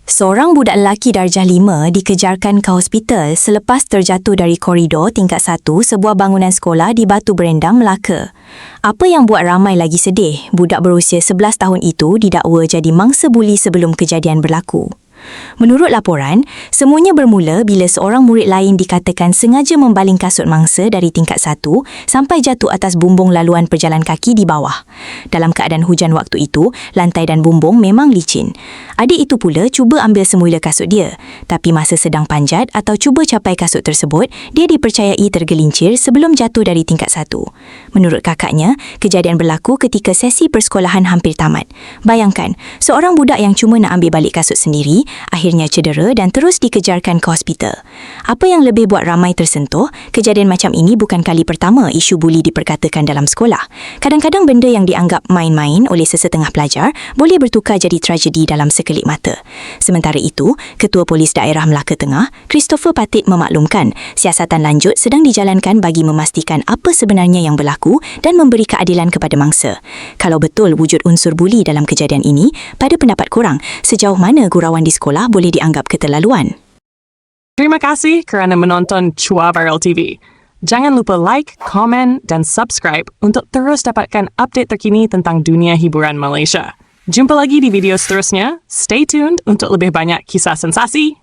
Seorang budak lelaki darjah 5 dikejarkan ke hospital selepas terjatuh dari koridor tingkat 1 sebuah bangunan sekolah di Batu Berendam, Melaka. Apa yang buat ramai lagi sedih, budak berusia 11 tahun itu didakwa jadi mangsa buli sebelum kejadian berlaku. Menurut laporan, semuanya bermula bila seorang murid lain dikatakan sengaja membaling kasut mangsa dari tingkat 1 sampai jatuh atas bumbung laluan berjalan kaki di bawah. Dalam keadaan hujan waktu itu, lantai dan bumbung memang licin. Adik itu pula cuba ambil semula kasut dia, tapi masa sedang panjat atau cuba capai kasut tersebut, dia dipercayai tergelincir sebelum jatuh dari tingkat 1. Menurut kakaknya, kejadian berlaku ketika sesi persekolahan hampir tamat. Bayangkan, seorang budak yang cuma nak ambil balik kasut sendiri, akhirnya cedera dan terus dikejarkan ke hospital. Apa yang lebih buat ramai tersentuh, kejadian macam ini bukan kali pertama isu buli diperkatakan dalam sekolah. Kadang-kadang benda yang dianggap main-main oleh sesetengah pelajar boleh bertukar jadi tragedi dalam sekelip mata. Sementara itu, Ketua Polis Daerah Melaka Tengah, Christopher Patit memaklumkan siasatan lanjut sedang dijalankan bagi memastikan apa sebenarnya yang berlaku dan memberi keadilan kepada mangsa. Kalau betul wujud unsur buli dalam kejadian ini, pada pendapat korang, sejauh mana gurauan di sekolah boleh dianggap keterlaluan? Terima kasih kerana menonton Chua Viral TV. Jangan lupa like, komen dan subscribe untuk terus dapatkan update terkini tentang dunia hiburan Malaysia. Jumpa lagi di video seterusnya. Stay tuned untuk lebih banyak kisah sensasi.